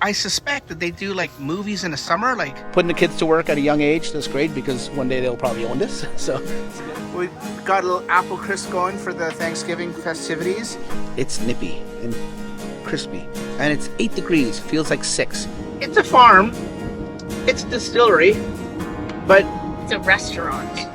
I suspect that they do like movies in the summer, like Putting the kids to work at a young age, that's great because one day they'll probably own this. So we got a little apple crisp going for the Thanksgiving festivities. it's nippy and crispy. And it's 8 degrees, feels like 6. It's a farm, it's a distillery, but It's a restaurant.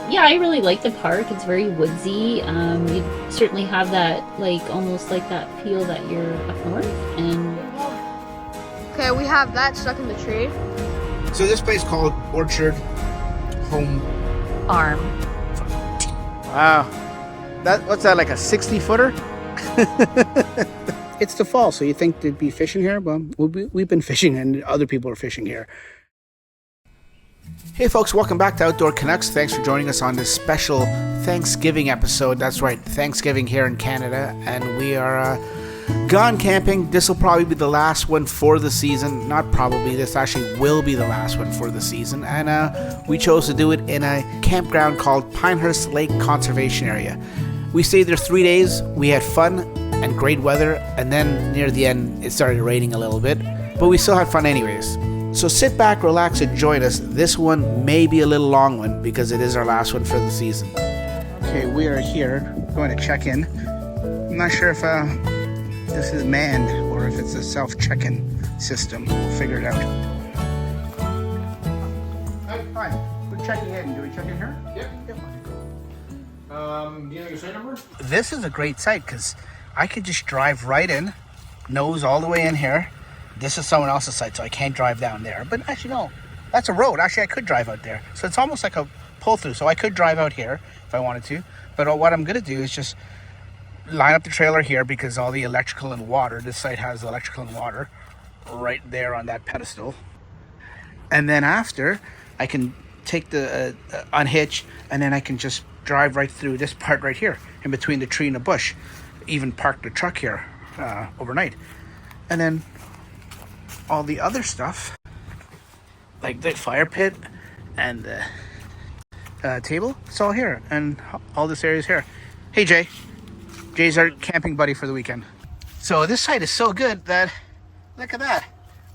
Yeah, I really like the park. It's very woodsy. You certainly have that, like, almost like that feel that you're up north. And Okay, we have that stuck in the tree. so this place called Orchard Home. farm. Wow. What's that, like a 60-footer? It's the fall, so you think there'd be fishing here? Well, we've been fishing and other people are fishing here. Hey folks, welcome back to Outdoor Canucks. Thanks for joining us on this special Thanksgiving episode. That's right, Thanksgiving here in Canada, and we are gone camping. This will probably be the last one for the season. Not probably, this actually will be the last one for the season, and we chose to do it in a campground called Pinehurst Lake Conservation Area. We stayed there 3 days. We had fun and great weather, and then near the end it started raining a little bit, but we still had fun anyways. So sit back, relax, and join us. This one may be a little long one because it is our last one for the season. Okay, we are here going to check in. I'm not sure if this is manned or if it's a self-check-in system. We'll figure it out. Hi, we're checking in. Do we check in here? Yep. Do you know your site number? This is a great site because I could just drive right in, nose all the way in here. This is someone else's site, so I can't drive down there. But actually, no, that's a road. Actually, I could drive out there. So it's almost like a pull-through. So I could drive out here if I wanted to. But what I'm going to do is just line up the trailer here because all the electrical and water, this site has electrical and water right there on that pedestal. And then after, I can take the unhitch, and then I can just drive right through this part right here in between the tree and the bush. Even park the truck here overnight. And then all the other stuff, like the fire pit and the table, it's all here, and all this area is here. Hey Jay. Jay's our camping buddy for the weekend. So this site is so good that, look at that.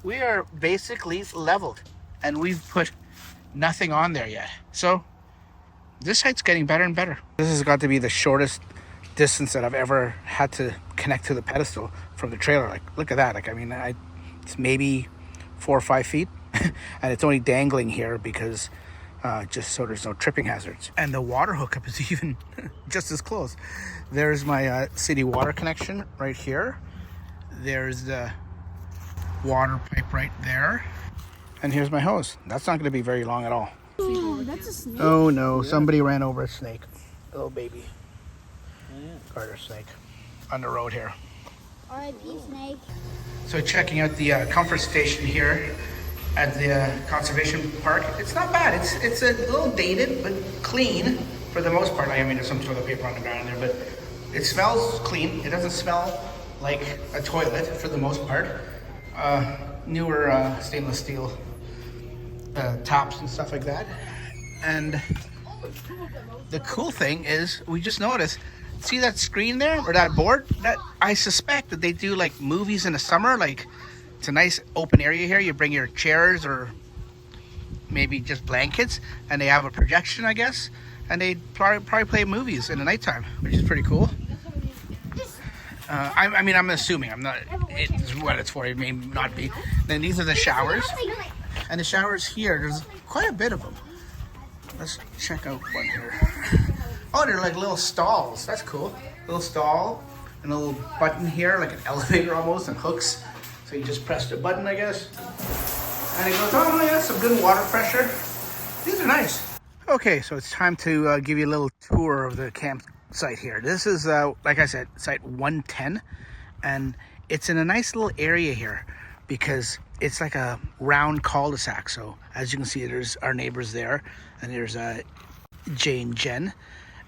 We are basically leveled, and we've put nothing on there yet. So this site's getting better and better. This has got to be the shortest distance that I've ever had to connect to the pedestal from the trailer. Like, look at that. Like, I mean, it's maybe 4 or 5 feet, and it's only dangling here because just so there's no tripping hazards. And the water hookup is even just as close. There's my city water connection right here. There's the water pipe right there. And here's my hose. That's not going to be very long at all. Oh, that's a snake. Oh no, somebody ran over a snake. A little baby garter snake on the road here. R.I.P. snake. So checking out the comfort station here at the conservation park. It's not bad. It's a little dated but clean for the most part. I mean, there's some toilet paper on the ground there, but it smells clean. It doesn't smell like a toilet for the most part. Newer stainless steel tops and stuff like that. And the cool thing is, we just noticed, see that screen there or that board? That I suspect that they do like movies in the summer. Like, it's a nice open area here. You bring your chairs or maybe just blankets, and they have a projection, I guess, and they probably play movies in the nighttime, which is pretty cool. I mean, I'm assuming. I'm not. It's what it's for. It may not be. Then these are the showers, and the showers here. There's quite a bit of them. Let's check out one here. Oh, they're like little stalls. That's cool. Little stall and a little button here, like an elevator almost, and hooks. So you just press the button, I guess. And it goes, oh yeah, some good water pressure. These are nice. Okay, so it's time to give you a little tour of the campsite here. This is, like I said, site 110. And it's in a nice little area here because it's like a round cul-de-sac. So as you can see, there's our neighbors there. And there's Jay and Jen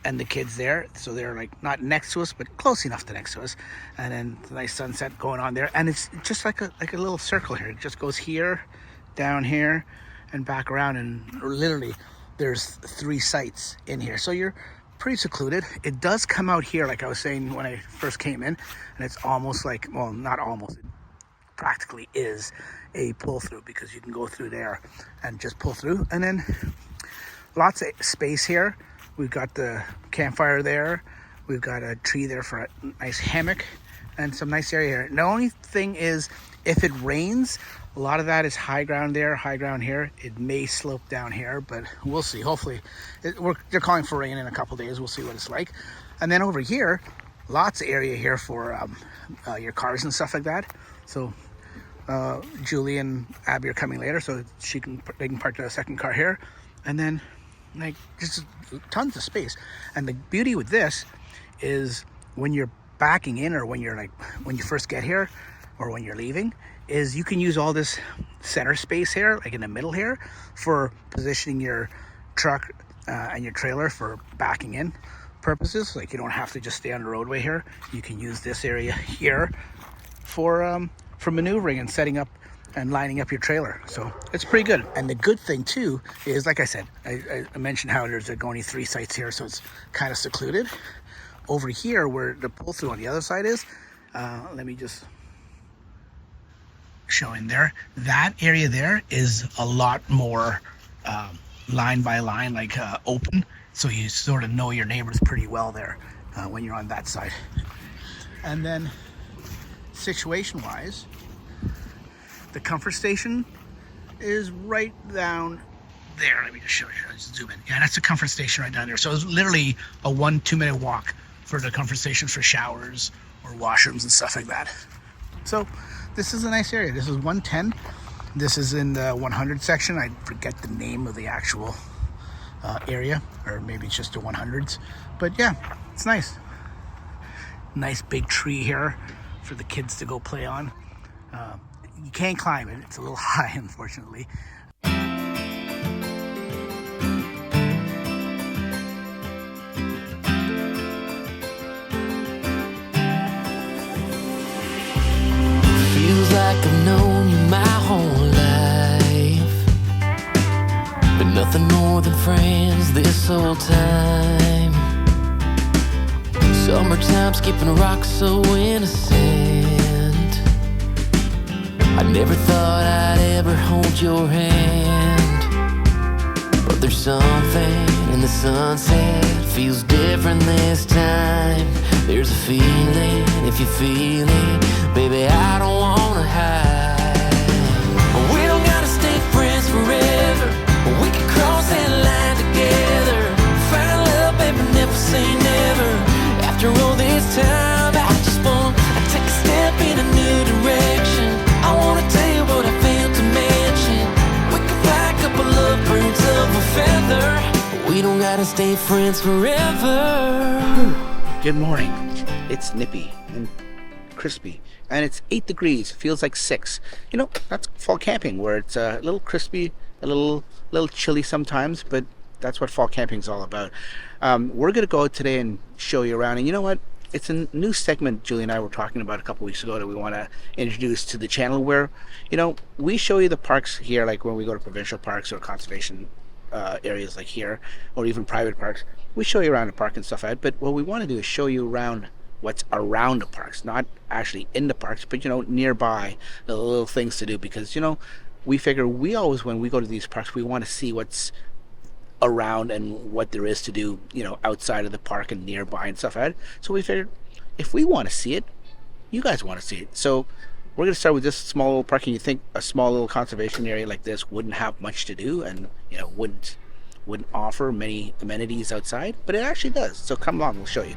and the kids there. So they're like not next to us, but close enough to next to us. And then the nice sunset going on there. And it's just like a little circle here. It just goes here, down here, and back around. And literally there's 3 sites in here. So you're pretty secluded. It does come out here, like I was saying when I first came in, and it's almost like, well, not almost, it practically is a pull through, because you can go through there and just pull through. And then lots of space here. We've got the campfire there. We've got a tree there for a nice hammock and some nice area here. The only thing is, if it rains, a lot of that is high ground there, high ground here. It may slope down here, but we'll see. Hopefully, they're calling for rain in a couple days. We'll see what it's like. And then over here, lots of area here for your cars and stuff like that. So Julie and Abby are coming later, so they can park the second car here. And then like just tons of space. And the beauty with this is when you're backing in, or when you first get here, or when you're leaving, is you can use all this center space here, like in the middle here, for positioning your truck and your trailer for backing in purposes. Like you don't have to just stay on the roadway here. You can use this area here for maneuvering and setting up and lining up your trailer. So it's pretty good. And the good thing too is, like I said, I mentioned how there's only 3 sites here, so it's kind of secluded. Over here where the pull through on the other side is, let me just show in there. That area there is a lot more line by line, like open, so you sort of know your neighbors pretty well there when you're on that side. And then situation wise, the comfort station is right down there. Let me just show you. I'll just zoom in. Yeah, that's the comfort station right down there. So it's literally a 1-2 minute walk for the comfort station for showers or washrooms and stuff like that. So this is a nice area. This is 110. This is in the 100 section. I forget the name of the actual area, or maybe it's just the 100s. But yeah, it's nice. Nice big tree here for the kids to go play on. You can't climb it. It's a little high, unfortunately. Feels like I've known you my whole life, but nothing more than friends this whole time. Summertime skipping rocks so innocent. I never thought I'd ever hold your hand, but there's something in the sunset feels different this time. There's a feeling, if you feel it, baby, I don't wanna hide. We don't gotta stay friends forever, we can cross that line together. Find love, baby, never say never. After all this time, I just wanna take a step in a new direction. I wanna tell you what I failed to mention. We can fly a couple of birds of a feather. We don't gotta stay friends forever. Good morning. It's nippy and crispy, and it's 8 degrees. Feels like 6. You know, that's fall camping, where it's a little crispy, a little chilly sometimes, but that's what fall camping is all about. We're gonna go out today and show you around, and you know what? It's a new segment Julie and I were talking about a couple weeks ago that we want to introduce to the channel, where, you know, we show you the parks here, like when we go to provincial parks or conservation areas like here, or even private parks. We show you around the park and stuff like that, but what we want to do is show you around what's around the parks, not actually in the parks, but, you know, nearby, the little things to do, because, you know, we figure we always, when we go to these parks, we want to see what's around and what there is to do, you know, outside of the park and nearby and stuff like that. So we figured, if we want to see it, you guys want to see it. So we're going to start with this small little park, and you think a small little conservation area like this wouldn't have much to do, and, you know, wouldn't offer many amenities outside, but it actually does. So come along, we'll show you.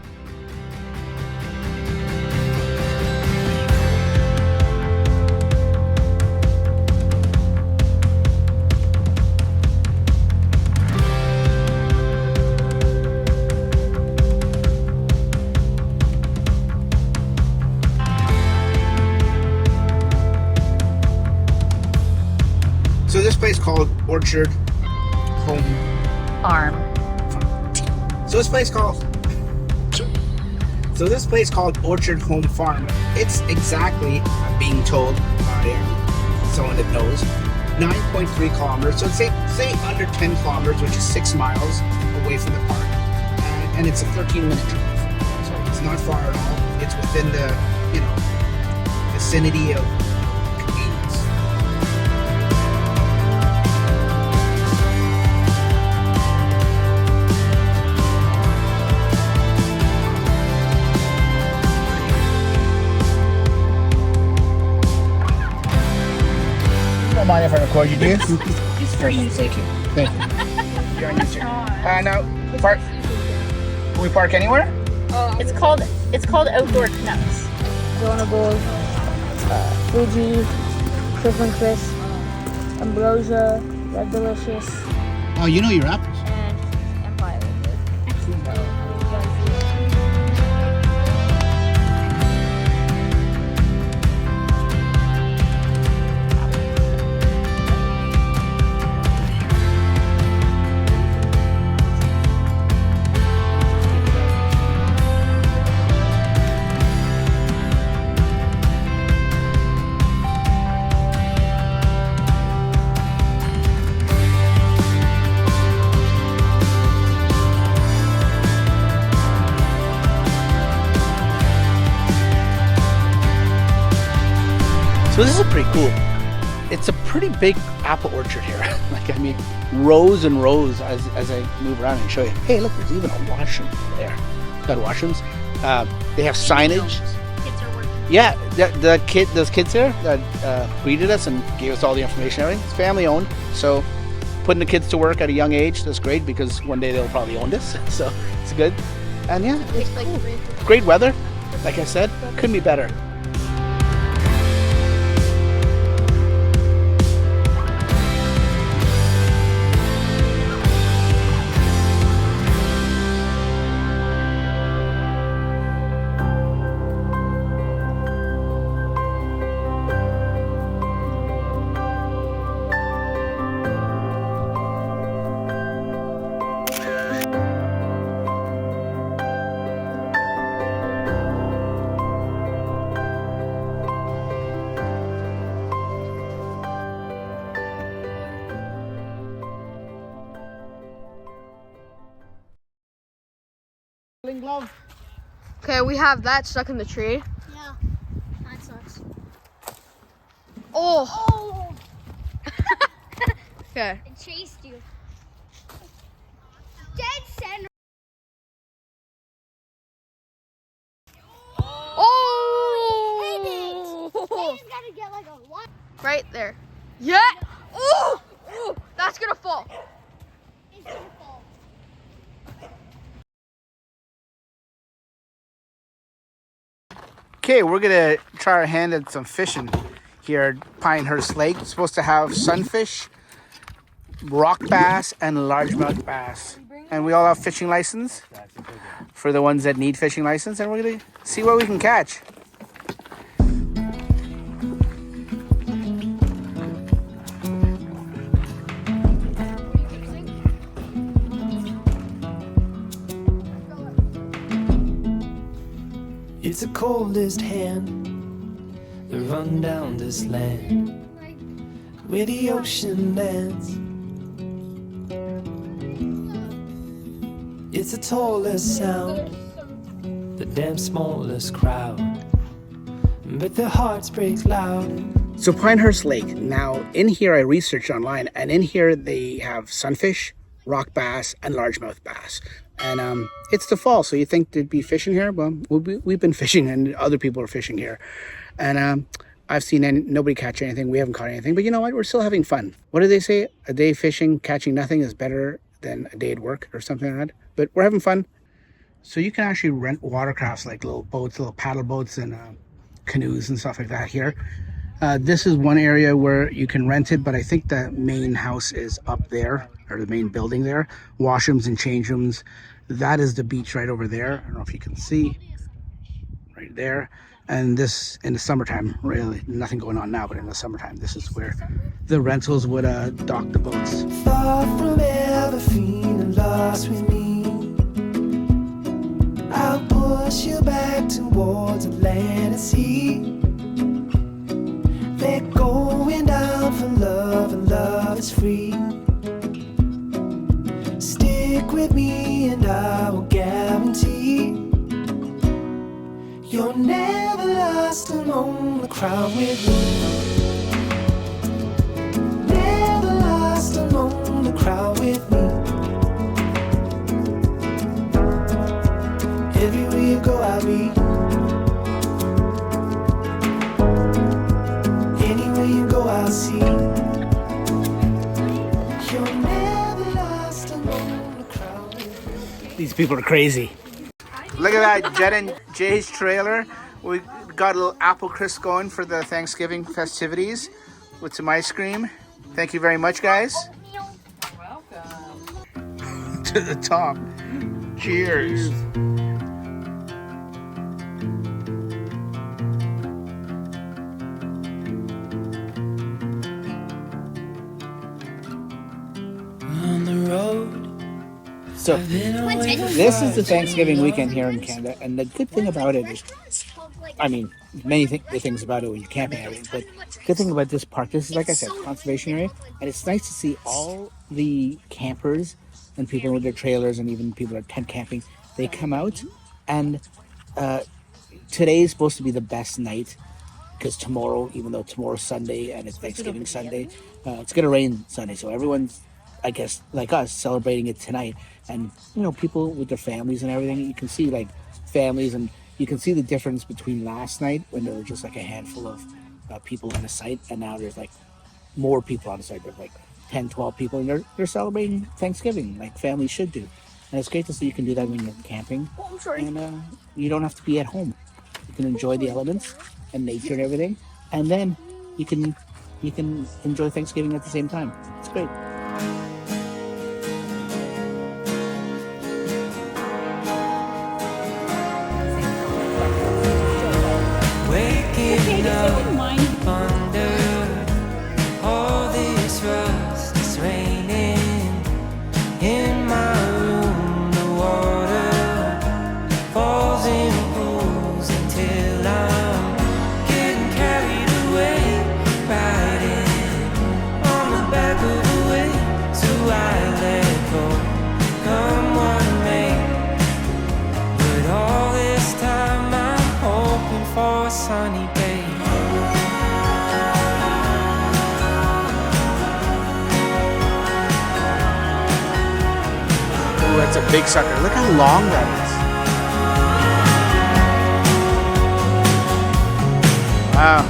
So this place called Orchard Home Farm. So this place called Orchard Home Farm. It's exactly, I'm being told by someone that knows, 9.3 kilometers. So say under 10 kilometers, which is 6 miles away from the park. And and it's a 13-minute drive. So it's not far at all. It's within the, you know, vicinity of convenience. Don't mind if I record you, do you? It's for you. Thank you. Thank you. You're on YouTube. Now, park. Can we park anywhere? It's called Outdoor Canucks. Donables, Fuji, Cliff Crisp, Ambrosia, Red Delicious, Oh, you know your apples. and Empire. So this is pretty cool. It's a pretty big apple orchard here. Like, I mean, rows and rows as I move around and show you. Hey, look, there's even a washroom there. Got washrooms. They have signage. Kids are working. Yeah, those kids there that greeted us and gave us all the information and everything. It's family owned, so putting the kids to work at a young age, that's great because one day they'll probably own this. So it's good. And yeah, it's cool. Great weather. Like I said, couldn't be better. Glove. Okay, we have that stuck in the tree. Yeah, that sucks. Oh. Okay. It chased you. Dead center. Oh. Hayden's gotta get like a lot. Right there. Yeah. Oh. Ooh, that's gonna fall. It's gonna fall. Okay, we're gonna try our hand at some fishing here at Pinehurst Lake. It's supposed to have sunfish, rock bass, and largemouth bass. And we all have fishing license for the ones that need fishing license, and we're gonna see what we can catch. It's the coldest hand that run down this land where the ocean ends. It's the tallest sound, the damn smallest crowd, but their hearts break loud. So Pinehurst Lake. Now in here I researched online, and in here they have sunfish, rock bass, and largemouth bass. And it's the fall, so you think there'd be fishing here? Well, we've been fishing, and other people are fishing here. And I've seen nobody catch anything. We haven't caught anything, but you know what? We're still having fun. What do they say? A day fishing, catching nothing is better than a day at work or something like that. But we're having fun. So you can actually rent watercrafts, like little boats, little paddle boats, and canoes and stuff like that here. This is one area where you can rent it, but I think the main house is up there, or the main building there. Washrooms and change rooms. That is the beach right over there. I don't know if you can see. Right there. And this, in the summertime, really nothing going on now, but in the summertime, this is where the rentals would dock the boats. Far from ever feeling lost with me, I'll push you back towards the land and sea. They're going down for love, and love is free. Stick with me and I will gather crowd with me. Never lost among the crowd with me. Everywhere you go, I'll be. Anywhere you go, I'll see. You're never lost among the crowd with me. These people are crazy. Look at that, Jet and Jay's trailer. We got a little apple crisp going for the Thanksgiving festivities with some ice cream. Thank you very much, guys. Welcome. To the top. Cheers. On the road. So this is the Thanksgiving weekend here in Canada, and the good thing about it is, I mean, many things about it when you're camping and everything, but the good thing about this park, this is, like I said, conservation area, and it's nice to see all the campers and people with their trailers and even people that are tent camping. They come out, and today is supposed to be the best night, because tomorrow, even though tomorrow's Sunday and it's Thanksgiving Sunday, it's going to rain Sunday, so everyone's, I guess, like us, celebrating it tonight. And, you know, people with their families and everything, you can see, like, families, and you can see the difference between last night when there were just, like, a handful of people on the site, and now there's, like, more people on the site. There's, like, 10, 12 people, and they're celebrating Thanksgiving, like families should do. And it's great to see you can do that when you're camping. Oh, I'm sorry. And you don't have to be at home. You can enjoy the elements and nature and everything, and then you can enjoy Thanksgiving at the same time. It's great. Waking up under all this rust is raining in my room. The water falls in pools until I'm getting carried away, riding on the back of the wave. So I let go, come what may. But all this time I'm hoping for a sunny day. Ooh, that's a big sucker. Look how long that is. Wow.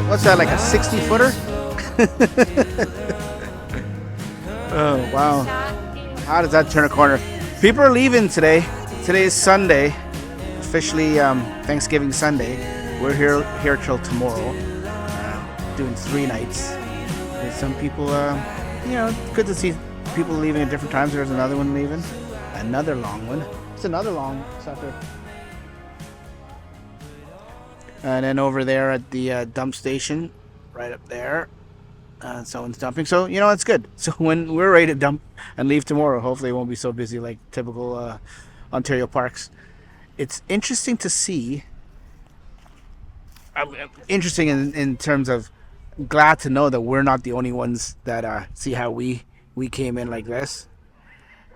What's that, like a 60-footer? Oh, wow. How does that turn a corner? People are leaving today. Today is Sunday. Officially Thanksgiving Sunday. We're here till tomorrow. Doing 3 nights. There's some people, you know, good to see people leaving at different times. There's another one leaving. Another long one. It's another long sucker. And then over there at the dump station, right up there, someone's dumping. So, you know, it's good. So when we're ready to dump and leave tomorrow, hopefully it won't be so busy like typical Ontario parks. It's interesting to see. Interesting in terms of glad to know that we're not the only ones that see how we came in like this.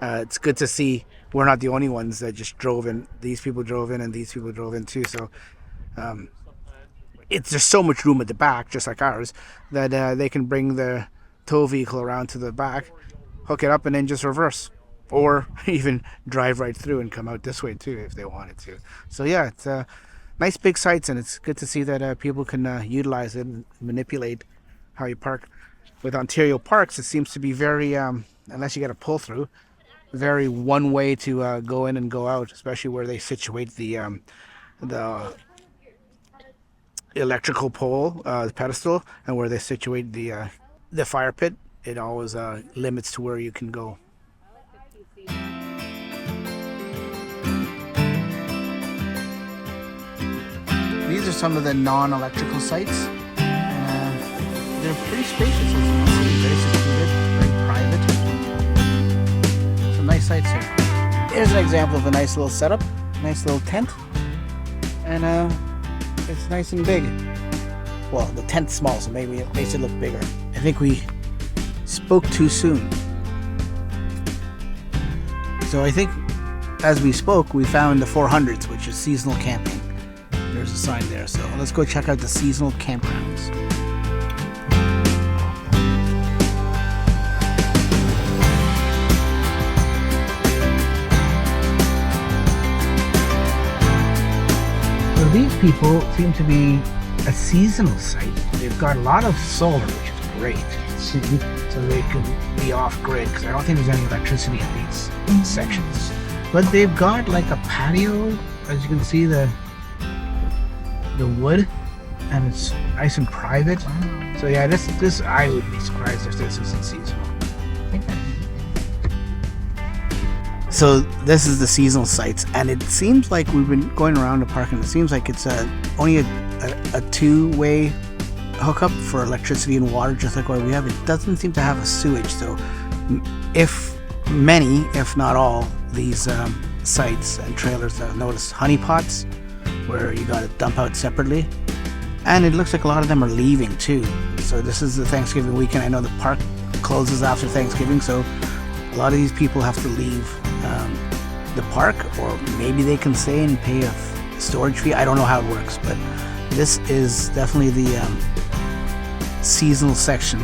It's good to see we're not the only ones that just drove in. These people drove in and these people drove in too. So there's so much room at the back, just like ours, that they can bring the tow vehicle around to the back, hook it up, and then just reverse. Or even drive right through and come out this way too if they wanted to. So yeah, it's nice big sites, and it's good to see that people can utilize it and manipulate how you park. With Ontario parks, it seems to be very, unless you get a pull through, very one way to go in and go out, especially where they situate the electrical pole, the pedestal, and where they situate the fire pit. It always limits to where you can go. These are some of the non-electrical sites. They're pretty spacious, as you can see. Very secluded, very private. Some nice sites here. Here's an example of a nice little setup, nice little tent, and it's nice and big. Well, the tent's small, so maybe it makes it look bigger. I think we spoke too soon. So I think as we spoke, we found the 400s, which is seasonal camping. there's a sign there. So let's go check out the seasonal campgrounds. So these people seem to be a seasonal site. They've got a lot of solar, which is great. So they can be off grid, because I don't think there's any electricity in these sections. But they've got like a patio, as you can see the wood, and it's nice and private. So yeah, this I would be surprised if this isn't seasonal. So this is the seasonal sites, and it seems like we've been going around the park, and it seems like it's only a two-way hookup for electricity and water, just like what we have. It doesn't seem to have a sewage, so if not all, these sites and trailers, notice honey pots where you got to dump out separately, and it looks like a lot of them are leaving too. So this is the Thanksgiving weekend. I know the park closes after Thanksgiving, so a lot of these people have to leave the park, or maybe they can stay and pay a storage fee. I don't know how it works, but this is definitely the seasonal section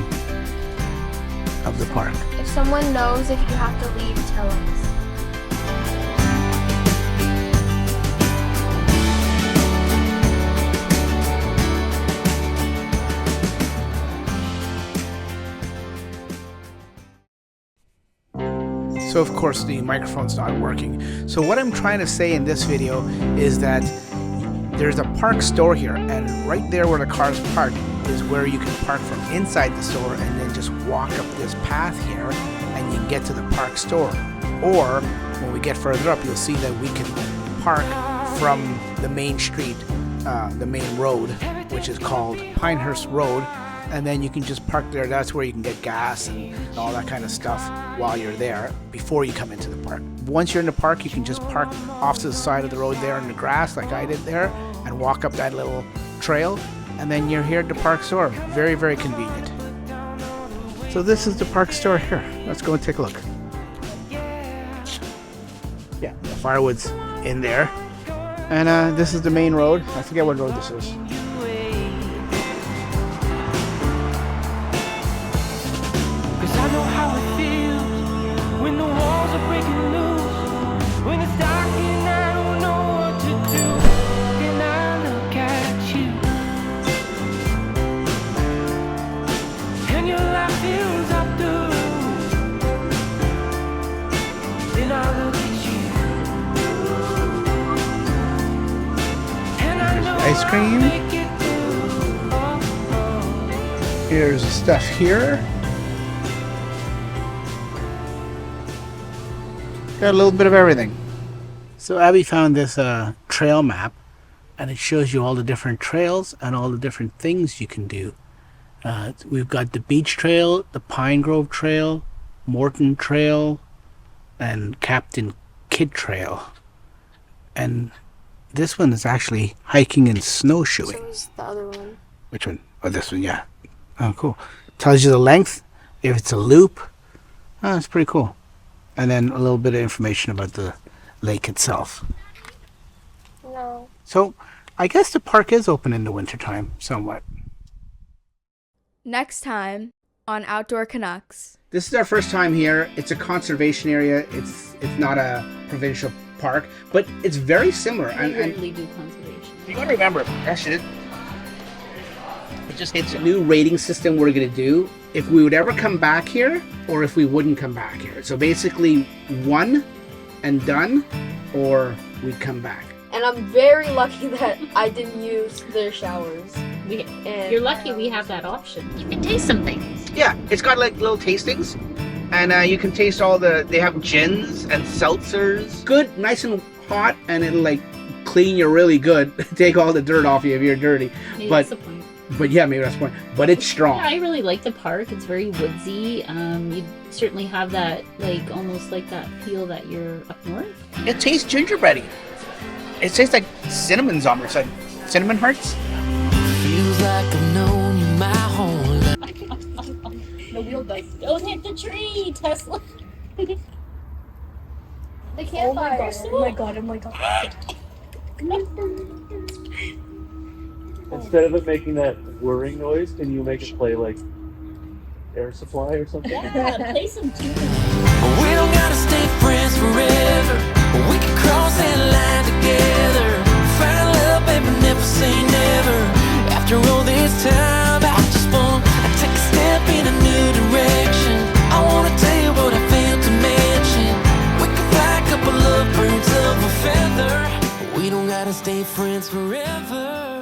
of the park. If someone knows if you have to leave, tell us. So of course the microphone's not working. So what I'm trying to say in this video is that there's a park store here, and right there where the car's parked is where you can park from inside the store and then just walk up this path here and you can get to the park store. Or when we get further up, you'll see that we can park from the main street, the main road, which is called Pinehurst Road, and then you can just park there. That's where you can get gas and all that kind of stuff while you're there before you come into the park. Once you're in the park, you can just park off to the side of the road there in the grass like I did there and walk up that little trail, and then you're here at the park store. Very, very convenient. So this is the park store here. Let's go and take a look. Yeah, the firewood's in there. And this is the main road. I forget what road this is. I know how it feels when the walls are breaking loose, when it's dark and I don't know what to do, and I look at you, and your life fills up the room, then I look at you, and I know Ice cream. I'll make it through. Oh, oh. Here's the stuff here. Got a little bit of everything. So Abby found this trail map, and it shows you all the different trails and all the different things you can do. We've got the Beach Trail, the Pine Grove Trail, Morton Trail, and Captain Kidd Trail. And this one is actually hiking and snowshoeing. So is the other one. Which one? Oh, this one, yeah. Oh, cool. Tells you the length, if it's a loop. Oh, it's pretty cool. And then a little bit of information about the lake itself. No. So I guess the park is open in the wintertime somewhat. Next time on Outdoor Canucks. This is our first time here. It's a conservation area. It's not a provincial park, but it's very similar. We rarely do conservation. You gotta remember, it's a new rating system we're gonna do if we would ever come back here or if we wouldn't come back here. So basically 1 and done, or we'd come back. And I'm very lucky that I didn't use their showers. You're lucky we have that option. You can taste some things. Yeah, it's got like little tastings, and you can taste they have gins and seltzers. Good, nice and hot, and it'll like clean you really good. Take all the dirt off you if you're dirty. Maybe that's the point. But yeah, maybe that's the point. But it's strong. Yeah, I really like the park. It's very woodsy. You certainly have that, like, almost like that feel that you're up north. It tastes gingerbready. It tastes like cinnamons almost, like cinnamon hearts. Feels like I've known you my whole life. The wheel does. Don't hit the tree, Tesla. The campfire. Oh my god, oh my god. Instead of it making that whirring noise, can you make it play like Air Supply or something? Yeah, play some tunes. We don't gotta stay friends forever. We can cross that line together. Find love, baby, never say never. After all this time, I just want to take a step in a new direction. I wanna tell you what I failed to mention. We can fly a couple of birds of a feather. We don't gotta stay friends forever.